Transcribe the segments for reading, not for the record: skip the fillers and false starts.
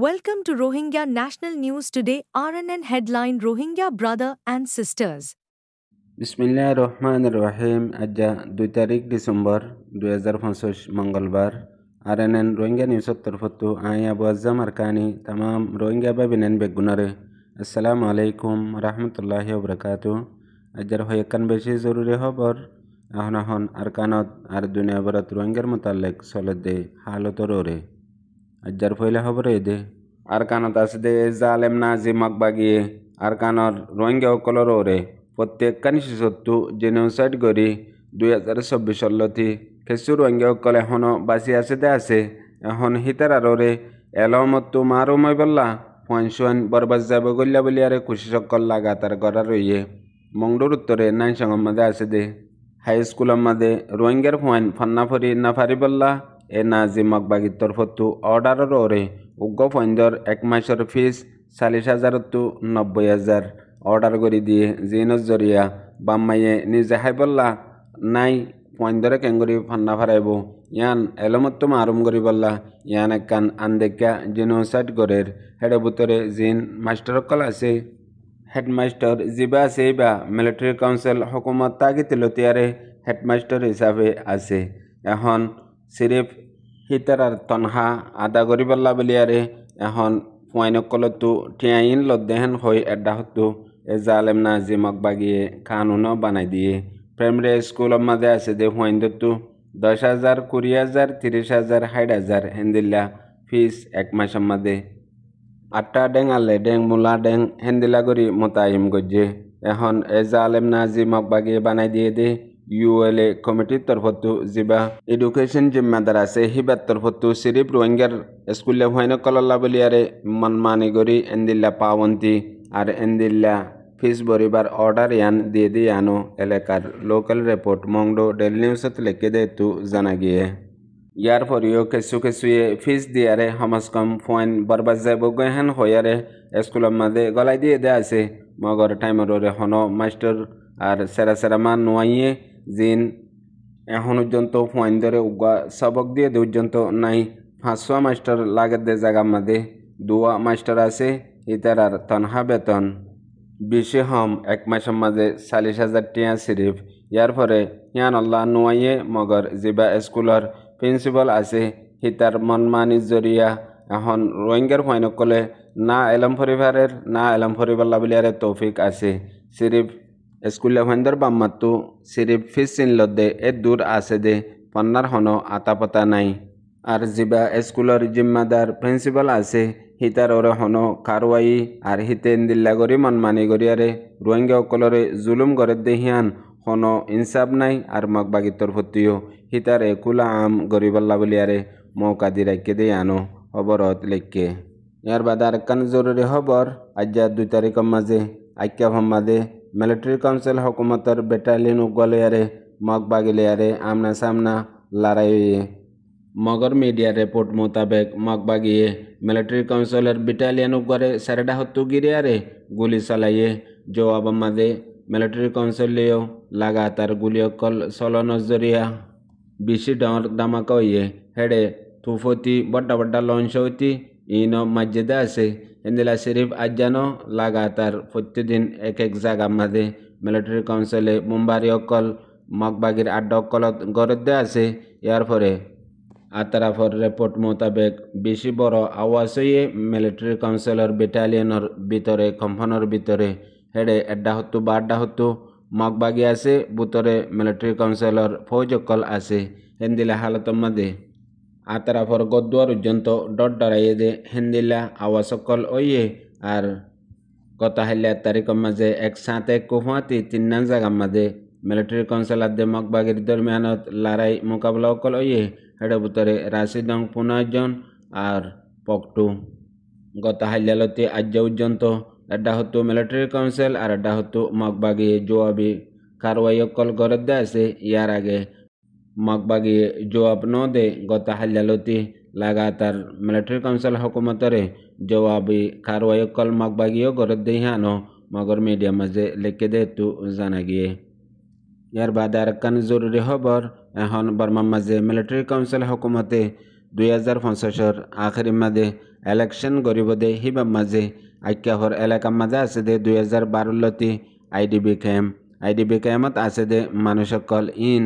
Welcome to Rohingya National News Today. RNN headline: Rohingya brother and sisters. বিসমিল্লাহির রহমানির রহিম। আজ্জা 2 তারিখ December 2025 মঙ্গলবার। RNN Rohingya নিউজের তরফতু আই আবু আজম আরকানি তামাম রোহিঙ্গা বাবিনেন বেগুনারে আসসালামু আলাইকুম রহমতুল্লাহি ওবরাকাতু। আজ্জার হয়েকান বেশি জরুরি খবর এখন আরকানত আর দুনিয়া ভরত রোহিঙ্গার মোতালেক চলতে হালতর ওরে। আজ্জার ফইলে খবর দে আরকানত আছে দে জালেম নাজি মকবাগিয়ে আরকানর রোহিঙ্গা অকলর ওরে প্রত্যেকখানি শিশু জেনোসাইড করি 2024 সালতি কিছু রোহিঙ্গা অকল এখনও বাঁচি আছে দে আছে এখন হিতার আররে এলমতো মারো মই বললা পয়েন্ট বরবাদ যাব গল্লা বলি আরে খুশি সকল লাগাতার করা রইয়ে মংডুর উত্তরে নাইন সঙ্গম মাদে আছে দে হাই স্কুলের মাদে রোহিঙ্গার পয়েন্ট ফান্নাফরি নাফারি বললা এ নাজি মকবাগির তরফতু অর্ডারের ওরে উগ্র পয়েন্টর 1 মাসের ফিস 40,000 তো 90,000 অর্ডার করে দিয়ে জিনস জরিয়া বাম্মাইয়ে নিজে হাই বললা নাই পয়েন্টরে কেঙ্গুরি ফান্না ফারাইব ইয়ান এলমত্ত মারুম করি বললা ইয়ান একান আন্দেকা জিনোসাইড গরের হেডে বুতরে জিন মাস্টার কল আছে হেডমাস্টার জিবা আছে বা মিলিটারি কাউন্সিল হকুমত তাগি তিলতিয়ারে হেডমাস্টার হিসাবে আছে এখন সিরিফ হিতার তনহা আদা করি বললা বলিয়ারে এখন পয়েনকলতো টিয়াইন লদ্দেহেন হই এড্ডা হতো এ জালেম নাজি মকবাগিয়ে কানুনও বানাই দিয়ে প্রাইমারি স্কুলের মাঝে আছে দে পয়েন্টতো 10,000 20,000 30,000 60,000 হেন্দিল্লা ফিস 1 মাসের মাঝে আটটা ডেং আলে ডেং মুলা ডেং হেন্দিলা করি মোতায়েম গজ্জে এখন এ জালেম নাজি মকবাগিয়ে বানাই দিয়ে দে ইউএলএ কমিটির তরফতো জিবা এডুকেশন জিম্মাদার আছে হিবার তরফতো সিরিপ রোহিঙ্গার স্কুলে হইন কলল্লা বলিয়ারে মনমানি গরি এন্দিল্লা পাওয়ন্তি আর এন্দিল্লা ফিস বরিবার অর্ডার ইয়ান দিয়ে দিয়ে আনো এলাকার লোকাল রিপোর্ট মংডো ডেলি নিউজত লিখে দে তু জানা গিয়ে ইয়ার পরেও কিছু কিছুয়ে ফিস দিয়ারে সমাজ কম ফয়েন বরবাদ যাব গহেন হইয়ারে স্কুলের মাঝে গলাই দিয়ে দে আছে মগর টাইমরে হন মাস্টার আর সেরা সেরা মান নোয়াইয়ে জিন এখন পর্যন্ত ফয়েন ধরে উগা সবক দিয়ে দে পর্যন্ত নাই 500 মাস্টার লাগে দে জায়গার মাঝে 2 মাস্টার আছে ইতার আর তনহা বেতন বেশি হম 1 মাসের মাঝে 40,000 টিয়া সিরিফ ইয়ার পরে হিয়ান আল্লাহ নোয়াইয়ে মগর জিবা স্কুলের প্রিন্সিপাল আছে হিতার মনমানি জরিয়া এখন রোহিঙ্গার ফয়েনকলে না এলম পরিবারের না এলম পরিবাল্লা বলিয়ারে তৌফিক আছে সিরিফ স্কুলে ফয়েন্দর বাম্মাতো সিরিফ ফিস চিনলদে এ দূর আছে দে পন্নার হন আতাপতা নাই আর জিবা স্কুলের জিম্মাদার প্রিন্সিপাল আছে হিতার ওরে হন কারওয়াই আর হিতে দিল্লা গরি মনমানি গরিয়ারে রোহিঙ্গা অকলরে জুলুম করে দেহিয়ান হন ইনসাফ নাই আর মগবাগির তরফতিও হিতার একুলা আম গরিবাল্লা বলিয়ারে মৌকা দি রাখকে দিয়ে আনো খবরত লেখকে ইয়ার বাদে আরেকখান জরুরি খবর আজ্জা 2 তারিখের মাঝে আইক্যা ভম্মাদে মিলিটারি কাউন্সিল হকুমতর ব্যাটালিয়ন উগলিয়ারে মগবাগিলিয়ারে আমনা সামনা লড়াই মগর মিডিয়া রিপোর্ট মোতাবেক মগবাগিয়ে মিলিটারি কাউন্সিলের ব্যাটালিয়ন উগরে সারেডা হত্তু গিরিয়ারে গুলি চালাইয়ে জবাব মাদে মিলিটারি কাউন্সিলেও লাগাতার গুলি অকল চলনের জরিয়া বেশি দামাকা হইয়ে হেডে তুফতি বড্ডা বড্ডা লঞ্চ হইতি ইন মসজিদে আছে এন্দিলা শরীফ আজানো লাগাতার প্রতিদিন এক এক জায়গা মাঝে মিলিটারি কাউন্সিলে মুম্বারি অকল মগবাগির আড্ডা অকলত গরদে আছে ইয়ার পরে আতারাফর রিপোর্ট মোতাবেক বেশি বড় আওয়াজ হইয়ে মিলিটারি কাউন্সিলর ব্যাটালিয়নের ভিতরে কম্পনের ভিতরে হেডে এড্ডা হতো বা আড্ডা হতো মগবাগি আছে ভিতরে মিলিটারি কাউন্সিলর ফৌজ অকল আছে হেন্দিলা হালতর মাঝে আতারাফর গদুয়ার পর্যন্ত ডট ডরাইয়ে দে হেন্দিলা আওয়াজ অকল ওইয়ে আর গত হাইলা তারিখের মাঝে একসাথে কুহুয়াতি 3 জায়গার মাঝে মিলিটারি কাউন্সিলর দে মগবাগির দরমিয়ানত লড়াই মোকাবিলা অকল ওইয়ে হেডের ভিতরে রাশিদং 15 জন আর পকটু গত হাইলালতি আজ পর্যন্ত এড্ডা হতো মিলিটারি কাউন্সিল আর এড্ডা হতো মগবাগি জবাবি কারওয়াই অকল গরদে আছে ইয়ার আগে মগবাগি জবাব ন দে গত হাইলালতি লাগাতার মিলিটারি কাউন্সিল হকুমতরে জবাবি কারওয়াই অকল মগবাগিও গরদে হানো মগর মিডিয়া মাঝে লিখে দে তু জানা গিয়ে ইয়ার বাদে আরেকখান জরুরি খবর এখন বর্মার মাঝে মিলিটারি কাউন্সিল হকুমতে 2050 আখেরি মাঝে ইলেকশন গরিব দে হিবা মাঝে আইক্যাফর এলাকা মাঝে আছে দে 2012 আইডিবি ক্যাম্পত আছে দে মানুষ সকল ইন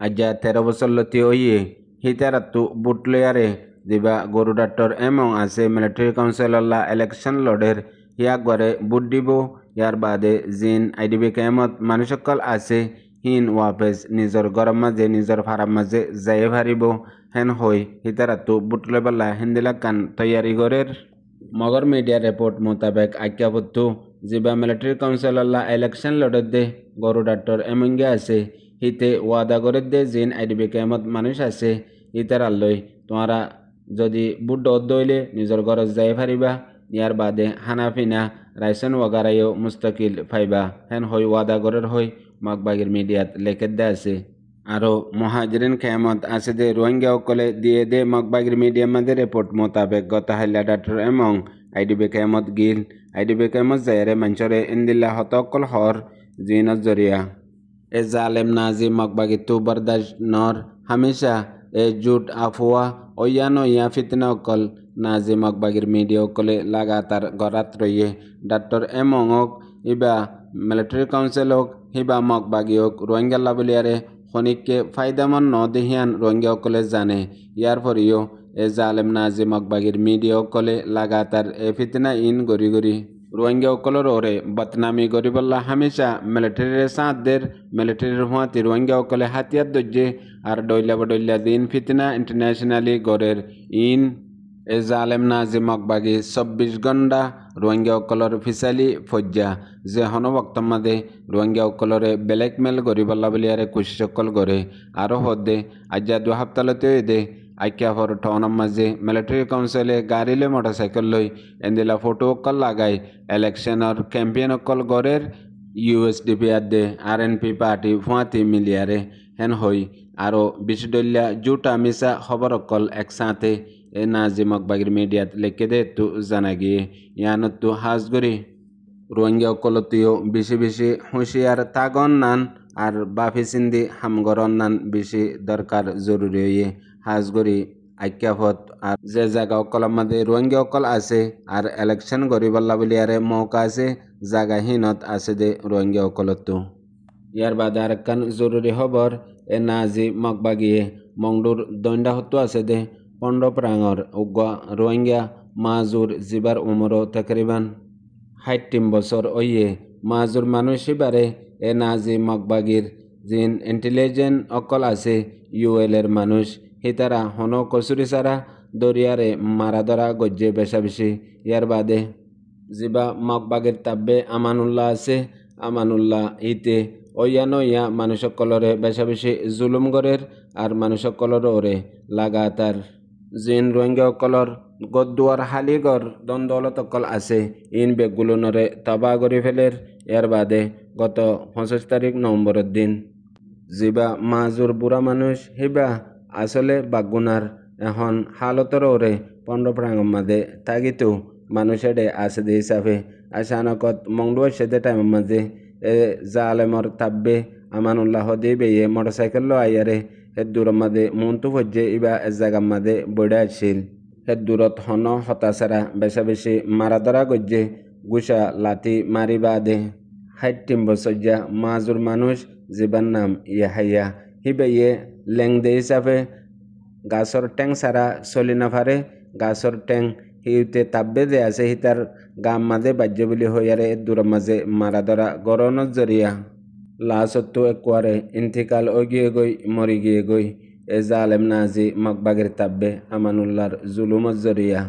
আজ্ঞা 13 বছর লতি ওইয়ে হিতারাতু বুটলেয়ারে দিবা গরু ডাক্তর এমন আছে মিলিটারি কাউন্সিলল্লা ইলেকশন লড়ের হিয়াক বারে বুট দিব ইয়ার বাদে জিন আইডিবি ক্যাম্পত মানুষ সকল আছে হিন ওয়াপেস নিজর গরম মাঝে নিজর ফারাম মাঝে যাই ভারিব হেন হই হিতারাতু বুটলে বেলা হিন্দিলা কান তৈয়ারি গরের মগর মিডিয়া রিপোর্ট মোতাবেক আজ্ঞাপত্তু জিবা মিলিটারি কাউন্সিলল্লা ইলেকশন লড়ের দে গরু ডাক্তর এমঙ্গে আছে হিতে ওয়াদা করে দে জিন আইডিবি ক্যাম্পত মানুষ আছে ইতারাল্লই তোমরা যদি বুট দইলে নিজর গরজ যাই পারিবা ইয়ার বাদে হানাফিনা রাইসন ওয়াগারাইও মুস্তাকিল ফাইবা হেন হই ওয়াদা গরের হই মগবাগির মিডিয়াত লেখে দে আছে আরও মহাজরিন খেয়ামত আছে দে রোহিঙ্গা অকলে দিয়ে দে মগবাগির মিডিয়া মাঝে রিপোর্ট মোতাবেক গত হাইলা ডাক্তার এমং আইডিবি খেয়ামত গিল আইডিবি খেয়ামত যায়রে মঞ্চরে ইন্দিল্লা হতকল হর জিনত জরিয়া এ জালেম নাজি মগবাগি তু বরদাশ নর হামেশা এ জুট আফওয়া ওয়ানো ইয়া ফিতনা অকল নাজি মগবাগির মিডিয়া অকলে লাগাতার গরাত রইয়ে ডাক্তার এমংক ইবা মিলিটারি কাউন্সিল হোক হিবা মগবাগি হোক রোহিঙ্গা লাবলিয়ারে খনিককে ফায়দামন ন দেহিয়ান রোহিঙ্গা অকলে জানে ইয়ার পরেও এ জালেম নাজি মগবাগির মিডিয়া অকলে লাগাতার এ ফিতনা ইন গরি গরি রোহিঙ্গা অকলর ওরে বদনামি গরিবল্লা হামেশা মিলিটারির সাঁতদের মিলিটারির হুঁয়াতি রোহিঙ্গা অকলে হাতিয়ার দজ্জে আর ডইলা দিন ফিতনা ইন্টারন্যাশনালি গড়ের ইন এ জালেম নাজি মগবাগি 24 ঘণ্টা রোহিঙ্গা অকলর ফিসালি ফজ্জা যে হন বক্তমাদে রোহিঙ্গা অকলরে ব্ল্যাকমেল গরিবল্লা বলিয়ারে কুশি সকল গড়ে আরও হদ্দে আজ্ঞা 2 সপ্তাহতে দে আইক্যাফর টনম মাঝে মিলিটারি কাউন্সিলে গাড়িলে মোটরসাইকেল লই এন্দিলা ফটো অকল লাগাই ইলেকশনের ক্যাম্পেইন অকল গড়ের ইউএসডিপি আদে আরএনপি পার্টি ফুয়াতি মিলিয়ারে হেন হই আরও বিশডল্যা জুটা মিসা খবর অকল একসাথে এ নাজি মগবাগির মিডিয়াত লেখে দে তু জানা গিয়ে ইয়ানতু হাজগরি রোহিঙ্গা অকলতিও বেশি হুঁশিয়ার তাগন নান আর বাফি সিন্দি হামগরন নান বেশি দরকার জরুরি হইয়ে হাজগরি আইক্যাফত আর যে জায়গা অকলের মধ্যে রোহিঙ্গা অকল আছে আর ইলেকশন গরিবল্লা বলিয়ারে মৌকা আছে জায়গাহীনত আছে দে রোহিঙ্গা অকলতো ইয়ার বাদে আরেকখান জরুরি খবর এ নাজি মগবাগিয়ে মংডুর দণ্ডা হতো আছে দে 15 প্রাঙর উগা রোহিঙ্গা মাজুর জিবার উমরো তকরিবান 60 বছর ওইয়ে মাজুর মানুষ এবারে এ নাজি মগবাগির জিন ইন্টেলিজেন্ট অকল আছে ইউএলের মানুষ হিতারা হন কচুরি সারা দরিয়ারে মারা ধরা গজ্জে বেশি ইয়ার বাদে জিবা মগবাগির তাব্বে আমানুল্লাহ আছে আমানুল্লাহ ইতে ওয়ানো ইয়া মানুষ সকলরে বেশি জুলুম গরের আর মানুষ সকলর ওরে লাগাতার জিন রোহিঙ্গা অকলর গদুয়ার হালিগর দ্বন্দ্বলত অকল আছে ইন বেগুলনরে তবা করে ফেলের এর বাদে গত 25 তারিখ নভেম্বরের দিন জিবা মাজুর বুড়া মানুষ হিবা আসলে বাগুনার এখন হালতর ওরে 15 প্রাঙ্গম মাঝে তাগিতো মানুষের আছে দে হিসাবে আসানকত মংডুয়ার সাথে টাইমের মাঝে এ জালেমর তাব্বে আমানুল্লাহ দিবে এ মোটরসাইকেল লো আইয়ারে হে দূর মাঝে মন্তু ফজ্জে ইবা এ জায়গার মাঝে বইডা আসছিল হে দূরত হন হতাশারা বেশি মারা ধরা গজ্জে গুসা লাতি মারি বাদে 60 বছর যা মাজুর মানুষ জীবার নাম ইয়াহাইয়া হিবে ইয়ে লেং দে হিসাবে গাছর ট্যাং সারা চলি নাফারে গাছর ট্যাং হিউতে তাব্বে দে আছে হিতার গাম মাঝে বাজ্য বলি হইয়ারে দূর মাঝে মারা ধরা গরনত জরিয়া লাশত্তু একবারে ইন্তিকাল গিয়ে গই মরি গিয়ে গই এ জালেম নাজি মগবাগের তাব্বে আমানুল্লাহর জুলুমত জরিয়া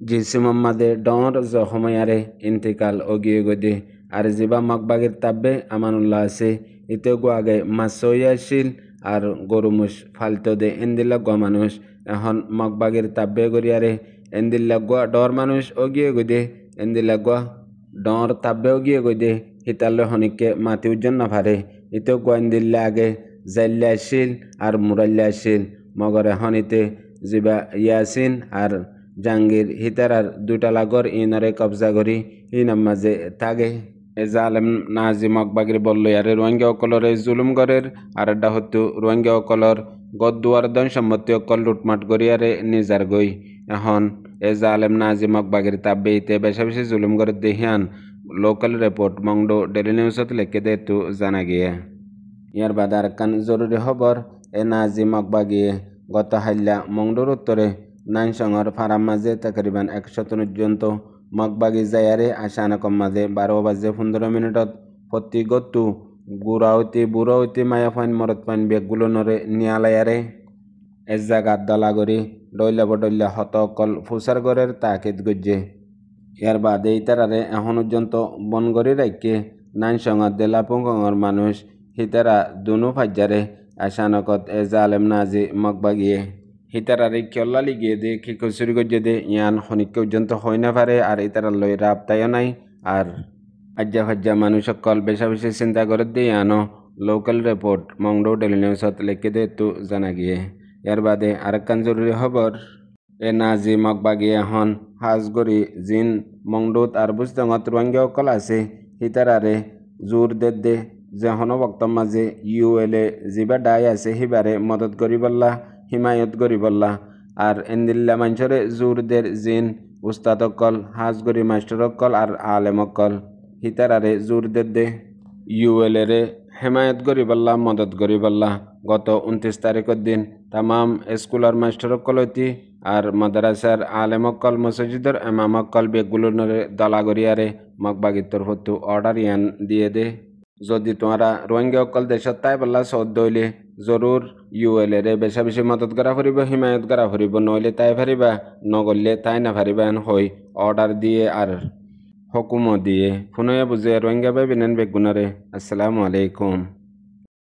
জিসি মোহাম্মদে ডর জখময়ারে ইন্তিকাল গিয়ে গদে আর জিবা মগবাগের তাব্বে আমানুল্লাহ আছে ইতে আগে মাসইয়াশিল আর গরুমুস ফালতো দে এন্দিল্লা গ মানুষ এখন মগবাগের তাব্বে গরিয়ারে এন্দিল্লা গ ডর মানুষ গিয়ে গদে এন্দিল্লা গ ডর তাব্বে গিয়ে গদে হিতালে হনিকে মাতি উজ্জন না পারে ইতে গোয়েন্দিল্লা আগে জাল্লা আসিল আর মুরাল্লা আসিল মগর এখন ইতে জিবা ইয়াসিন আর জাঙ্গির হিতারার 2টা লাগর ইনরে কবজা করি ইনার মাঝে তাগে এ জালেম নাজি মগবাগির বলল আরে রোহিঙ্গা অকলরে জুলুম গরের আর এটা হতো রোহিঙ্গা অকলর গদুয়ার দন সম্মতি অকল লুটমাট করিয়ারে নিজার গই এখন এ জালেম নাজি মকবাগির তাব্বেইতে বেশা বেশি জুলুম করে দেহিয়ান লোকাল রিপোর্ট মংডো ডেলি নিউজত লিখে দে তো জানা গিয়ে ইয়ার বাদে আরেকখান জরুরি খবর এ নাজি মকবাগিয়ে গত হাইল্লা মংডোর উত্তরে নাইনসংর ফারাম মাঝে তাকরিবান 190 মকবাগি জায়ারে আশানকম মাঝে 12:15 প্রতি গত্তু বুড়াউতি মায়াফাইন মরতপাইন বেগগুলো নরে নিয়ালায়ারে এ জাগাত দলাগরি ডইলা হতকল ফুসারগড়ের তাকিদ গজ্জে ইয়ার বাদে ইতারারে এখন পর্যন্ত বনগরি রাখকে নাইনসংর দেলাপুঙ্গর মানুষ হিতারা দুনু ফাজ্জারে আশানকত এ জালেম নাজি মকবাগিয়ে হিতারারে কিয়ল্লা লিগিয়ে দে কি কচুরি গজ্জে দে ইয়ান খনিক পর্যন্ত হয় না পারে আর ইতারার লই রাবতাইও নাই আর আজ্জা মানুষ সকল বেশা বেশি চিন্তা করে দিয়ে আনো লোকাল রিপোর্ট মংডো ডেলি নিউজত লিখে দে তো জানা গিয়ে এর বাদে আরেকখান জরুরি খবর এ নাজি মকবাগি এখন হাজগরি জিন মংডোত আর বুঝদঙত রোহিঙ্গা অকল আছে হিতারারে জোর দে যে হন বক্তম মাঝে ULA যিবা ডাই আছে হিবারে মদত করিবল্লা হিমায়ত করিবল্লা আর এন্দিল্লা মানুষরে জোর দের জিন উস্তাদ অকল হাজগরি মাস্টার অকল আর আলেম অকল হিতারারে জোর দে ULA রে হেমায়ত করিবল্লা মদত করিবল্লা গত 29 তারিখের দিন তামাম স্কুলার মাস্টার অকলতি আর মাদ্রাসার আলেম অকল মসজিদের ইমাম অকল বেগুলোনরে দলাগরিয়ারে মকবাগির তরফত অর্ডার ইয়ান দিয়ে দে যদি তোমরা রোহিঙ্গা অকল দেশত তাই বললা সৌদ হইলে জরুর ULA রে বেশা বেশি মদত করা ফুরিব হিমায়ত করা ফুরিব নইলে তাই ফারিবা নগরলে তাই না ফারিবা হই অর্ডার দিয়ে আর হুকুমও দিয়ে ফোনয়া বুঝে রোহিঙ্গা বেবিনেন বেগুনারে। আসসালামু আলাইকুম।